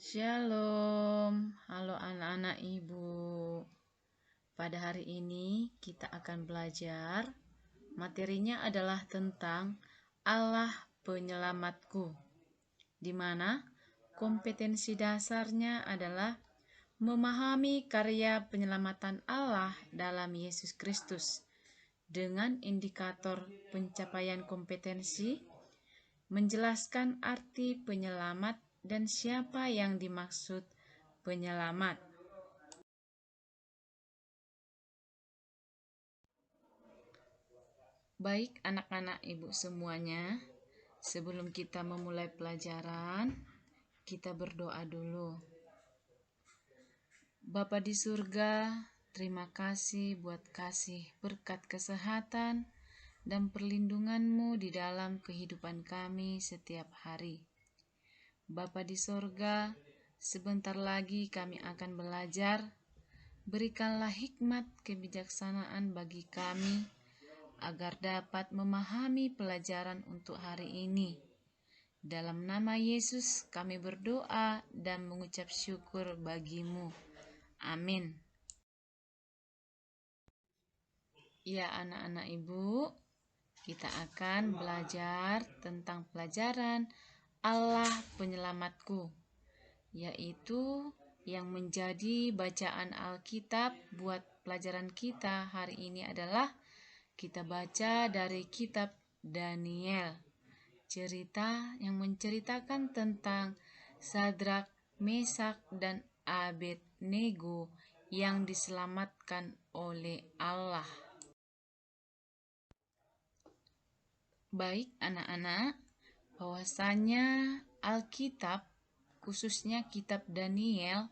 Shalom, halo anak-anak ibu. Pada hari ini kita akan belajar. Materinya adalah tentang Allah penyelamatku, di mana kompetensi dasarnya adalah memahami karya penyelamatan Allah dalam Yesus Kristus. Dengan indikator pencapaian kompetensi, menjelaskan arti penyelamat dan siapa yang dimaksud penyelamat. Baik anak-anak ibu semuanya, sebelum kita memulai pelajaran, kita berdoa dulu. Bapa di surga, terima kasih buat kasih berkat kesehatan dan perlindungan-Mu di dalam kehidupan kami setiap hari. Bapa di surga, sebentar lagi kami akan belajar. Berikanlah hikmat kebijaksanaan bagi kami agar dapat memahami pelajaran untuk hari ini. Dalam nama Yesus kami berdoa dan mengucap syukur bagi-Mu. Amin. Ya anak-anak ibu, kita akan belajar tentang pelajaran Allah penyelamatku, yaitu yang menjadi bacaan Alkitab buat pelajaran kita hari ini adalah kita baca dari kitab Daniel, cerita yang menceritakan tentang Sadrak, Mesak, dan Abednego yang diselamatkan oleh Allah. Baik anak-anak, bahwasanya Alkitab, khususnya kitab Daniel,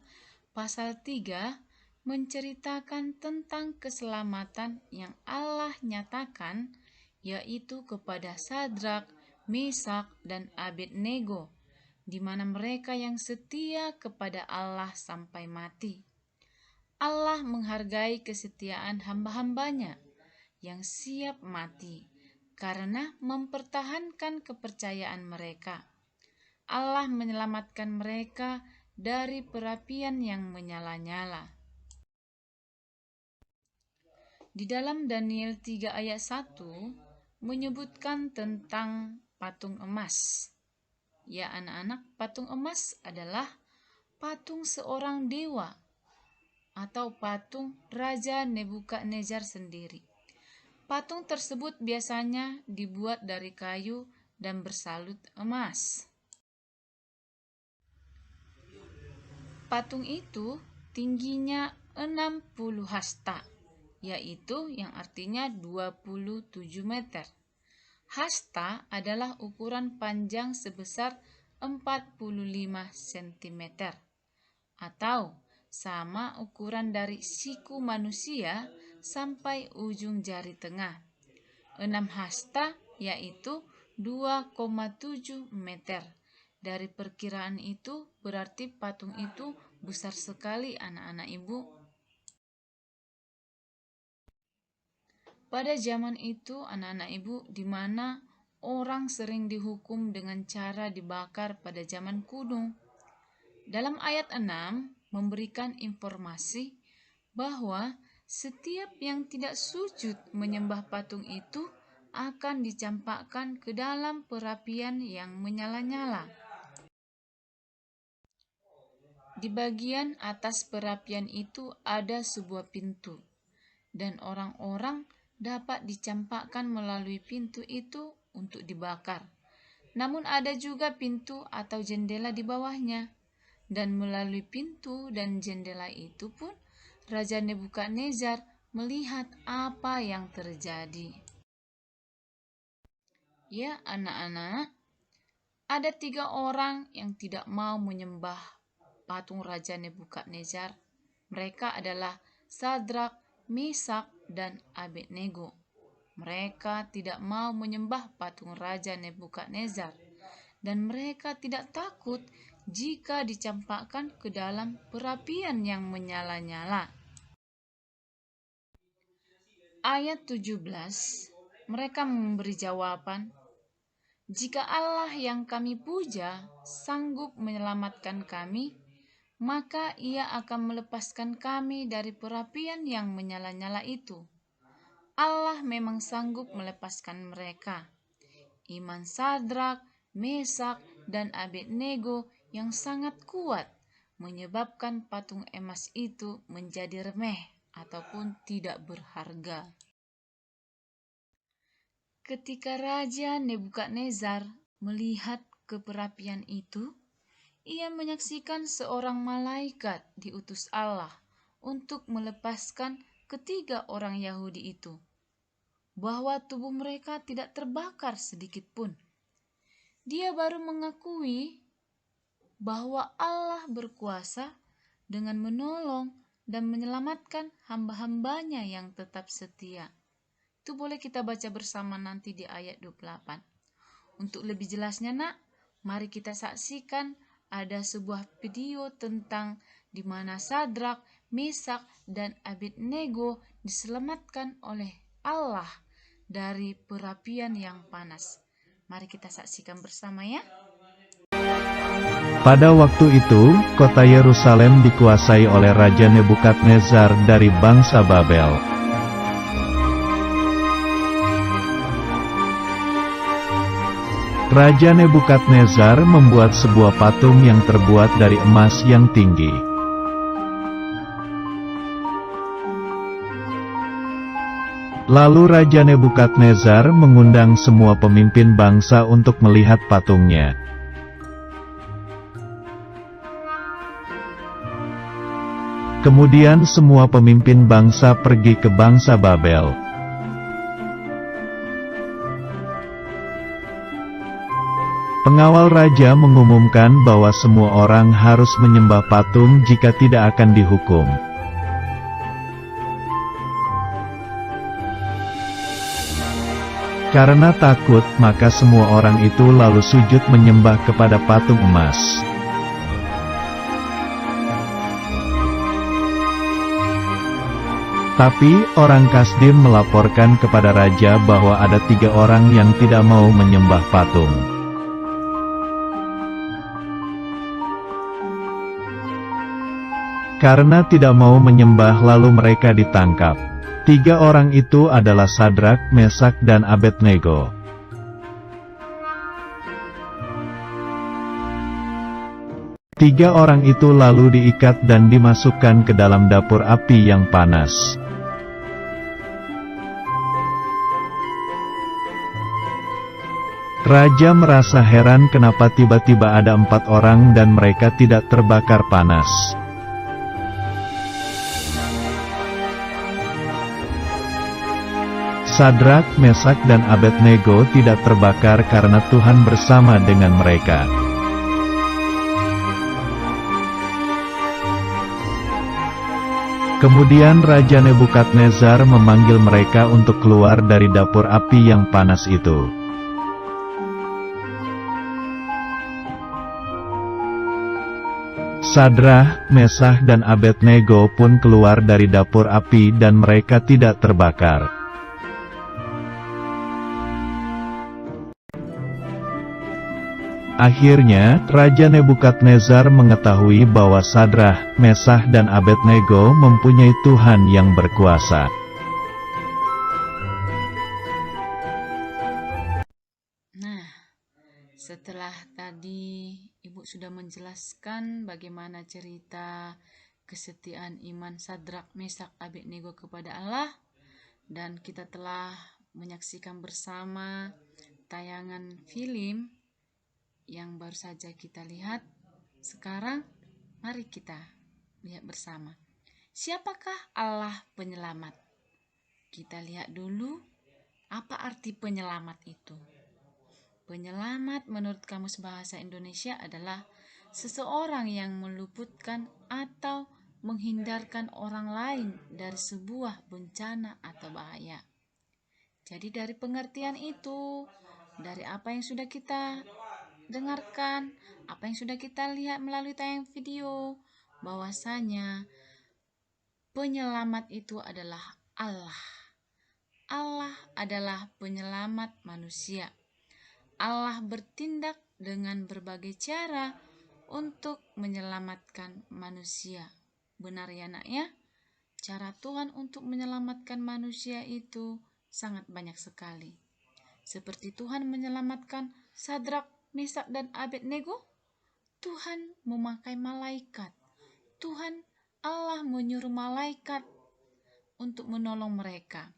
pasal 3, menceritakan tentang keselamatan yang Allah nyatakan, yaitu kepada Sadrak, Mesak, dan Abednego, di mana mereka yang setia kepada Allah sampai mati. Allah menghargai kesetiaan hamba-hambanya yang siap mati karena mempertahankan kepercayaan mereka. Allah menyelamatkan mereka dari perapian yang menyala-nyala. Di dalam Daniel 3 ayat 1 menyebutkan tentang patung emas. Ya anak-anak, patung emas adalah patung seorang dewa atau patung Raja Nebukadnezar sendiri. Patung tersebut biasanya dibuat dari kayu dan bersalut emas. Patung itu tingginya 60 hasta, yaitu yang artinya 27 meter. Hasta adalah ukuran panjang sebesar 45 cm, atau sama ukuran dari siku manusia sampai ujung jari tengah. 6 hasta yaitu 2,7 meter. Dari perkiraan itu berarti patung itu besar sekali anak-anak ibu. Pada zaman itu anak-anak ibu, di mana orang sering dihukum dengan cara dibakar pada zaman kuno. Dalam ayat 6 memberikan informasi bahwa setiap yang tidak sujud menyembah patung itu akan dicampakkan ke dalam perapian yang menyala-nyala. Di bagian atas perapian itu ada sebuah pintu, dan orang-orang dapat dicampakkan melalui pintu itu untuk dibakar. Namun ada juga pintu atau jendela di bawahnya, dan melalui pintu dan jendela itu pun Raja Nebukadnezar melihat apa yang terjadi. Ya anak-anak, ada 3 orang yang tidak mau menyembah patung Raja Nebukadnezar. Mereka adalah Sadrak, Mesak, dan Abednego. Mereka tidak mau menyembah patung Raja Nebukadnezar, dan mereka tidak takut jika dicampakkan ke dalam perapian yang menyala-nyala. Ayat 17, mereka memberi jawaban, "Jika Allah yang kami puja sanggup menyelamatkan kami maka Ia akan melepaskan kami dari perapian yang menyala-nyala itu. Allah memang sanggup melepaskan mereka. Iman Sadrak, Mesak, dan Abednego yang sangat kuat menyebabkan patung emas itu menjadi remeh ataupun tidak berharga. Ketika Raja Nebukadnezar melihat keperapian itu, ia menyaksikan seorang malaikat diutus Allah untuk melepaskan ketiga orang Yahudi itu, bahwa tubuh mereka tidak terbakar sedikit pun. Dia baru mengakui bahwa Allah berkuasa dengan menolong dan menyelamatkan hamba-hambanya yang tetap setia. Itu boleh kita baca bersama nanti di ayat 28. Untuk lebih jelasnya mari kita saksikan ada sebuah video tentang di mana Sadrak, Mesak, dan Abednego diselamatkan oleh Allah dari perapian yang panas. Mari kita saksikan bersama ya. Pada waktu itu, kota Yerusalem dikuasai oleh Raja Nebukadnezar dari bangsa Babel. Raja Nebukadnezar membuat sebuah patung yang terbuat dari emas yang tinggi. Lalu Raja Nebukadnezar mengundang semua pemimpin bangsa untuk melihat patungnya. Kemudian semua pemimpin bangsa pergi ke bangsa Babel. Pengawal raja mengumumkan bahwa semua orang harus menyembah patung jika tidak akan dihukum. Karena takut, maka semua orang itu lalu sujud menyembah kepada patung emas. Tapi, orang Kasdim melaporkan kepada raja bahwa ada 3 orang yang tidak mau menyembah patung. Karena tidak mau menyembah lalu mereka ditangkap. 3 orang itu adalah Sadrak, Mesak, dan Abednego. Tiga orang itu lalu diikat dan dimasukkan ke dalam dapur api yang panas. Raja merasa heran kenapa tiba-tiba ada 4 orang dan mereka tidak terbakar panas. Sadrak, Mesak, dan Abednego tidak terbakar karena Tuhan bersama dengan mereka. Kemudian Raja Nebukadnezar memanggil mereka untuk keluar dari dapur api yang panas itu. Sadrak, Mesak, dan Abednego pun keluar dari dapur api dan mereka tidak terbakar. Akhirnya, Raja Nebukadnezar mengetahui bahwa Sadrak, Mesak, dan Abednego mempunyai Tuhan yang berkuasa. Nah, setelah tadi Ibu sudah menjelaskan bagaimana cerita kesetiaan iman Sadrak, Mesak, Abednego kepada Allah, dan kita telah menyaksikan bersama tayangan film yang baru saja kita lihat. Sekarang mari kita lihat bersama. Siapakah Allah penyelamat? Kita lihat dulu apa arti penyelamat itu. Penyelamat menurut Kamus Bahasa Indonesia adalah seseorang yang meluputkan atau menghindarkan orang lain dari sebuah bencana atau bahaya. Jadi dari pengertian itu, dari apa yang sudah kita dengarkan, apa yang sudah kita lihat melalui tayang video, bahwasanya penyelamat itu adalah Allah. Allah adalah penyelamat manusia. Allah bertindak dengan berbagai cara untuk menyelamatkan manusia. Benar ya nak ya? Cara Tuhan untuk menyelamatkan manusia itu sangat banyak sekali. Seperti Tuhan menyelamatkan Sadrak, Mesak, dan Abednego, Tuhan memakai malaikat. Tuhan Allah menyuruh malaikat untuk menolong mereka,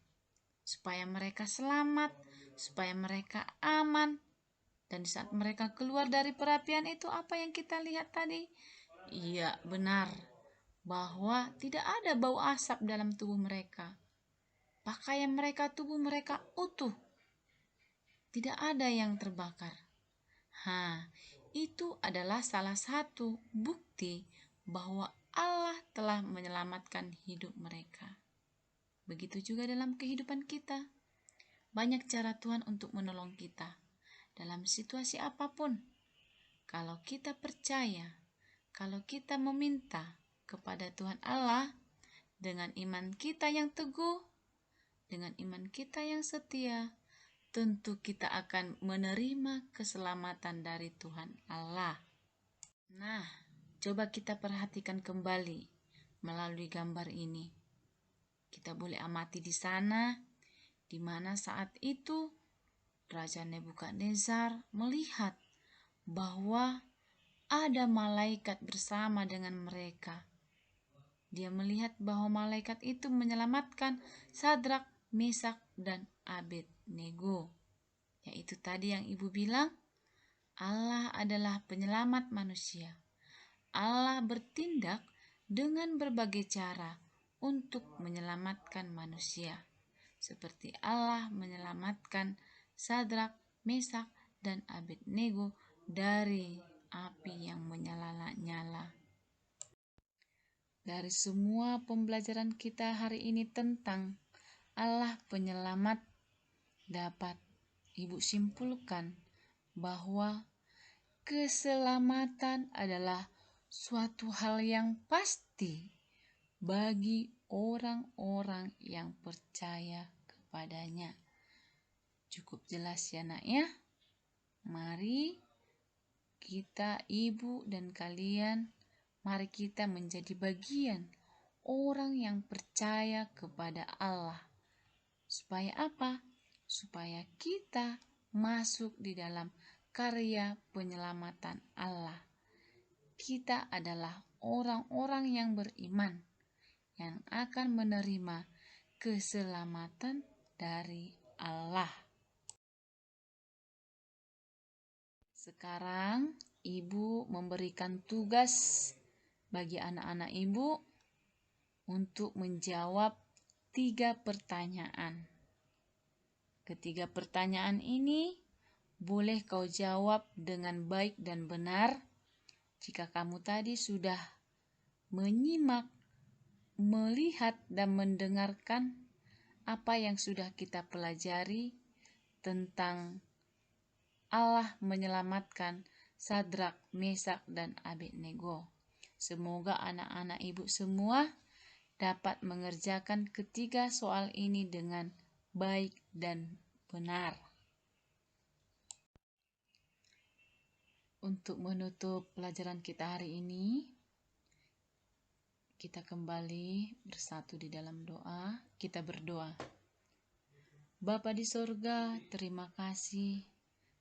supaya mereka selamat, supaya mereka aman. Dan di saat mereka keluar dari perapian itu, apa yang kita lihat tadi? Iya, benar, bahwa tidak ada bau asap dalam tubuh mereka. Pakaian mereka, tubuh mereka utuh. Tidak ada yang terbakar. Itu adalah salah satu bukti bahwa Allah telah menyelamatkan hidup mereka. Begitu juga dalam kehidupan kita. Banyak cara Tuhan untuk menolong kita dalam situasi apapun. Kalau kita percaya, kalau kita meminta kepada Tuhan Allah dengan iman kita yang teguh, dengan iman kita yang setia, tentu kita akan menerima keselamatan dari Tuhan Allah. Nah, coba kita perhatikan kembali melalui gambar ini. Kita boleh amati di sana, di mana saat itu Raja Nebukadnezar melihat bahwa ada malaikat bersama dengan mereka. Dia melihat bahwa malaikat itu menyelamatkan Sadrak, Mesak, dan Abednego. Yaitu tadi yang ibu bilang, Allah adalah penyelamat manusia. Allah bertindak dengan berbagai cara untuk menyelamatkan manusia. Seperti Allah menyelamatkan Sadrak, Mesak, dan Abednego dari api yang menyala-nyala. Dari semua pembelajaran kita hari ini tentang Allah penyelamat, dapat ibu simpulkan bahwa keselamatan adalah suatu hal yang pasti bagi orang-orang yang percaya kepadanya. Cukup jelas ya nak ya? Mari kita, ibu dan kalian, mari kita menjadi bagian orang yang percaya kepada Allah. Supaya apa? Supaya kita masuk di dalam karya penyelamatan Allah. Kita adalah orang-orang yang beriman, yang akan menerima keselamatan dari Allah. Sekarang ibu memberikan tugas bagi anak-anak ibu untuk menjawab 3 pertanyaan. Ketiga pertanyaan ini boleh kau jawab dengan baik dan benar jika kamu tadi sudah menyimak, melihat, dan mendengarkan apa yang sudah kita pelajari tentang Allah menyelamatkan Sadrak, Mesak, dan Abednego. Semoga anak-anak ibu semua dapat mengerjakan ketiga soal ini dengan baik dan benar. Untuk menutup pelajaran kita hari ini, kita kembali bersatu di dalam doa. Kita berdoa. Bapa di sorga, terima kasih.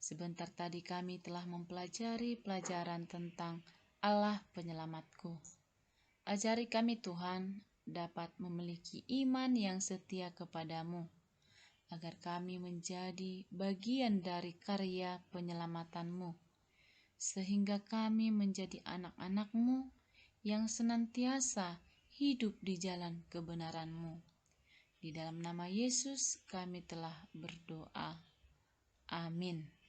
Sebentar tadi kami telah mempelajari pelajaran tentang Allah penyelamatku. Ajari kami Tuhan dapat memiliki iman yang setia kepadamu, agar kami menjadi bagian dari karya penyelamatanmu, sehingga kami menjadi anak-anakmu yang senantiasa hidup di jalan kebenaranmu. Di dalam nama Yesus kami telah berdoa. Amin.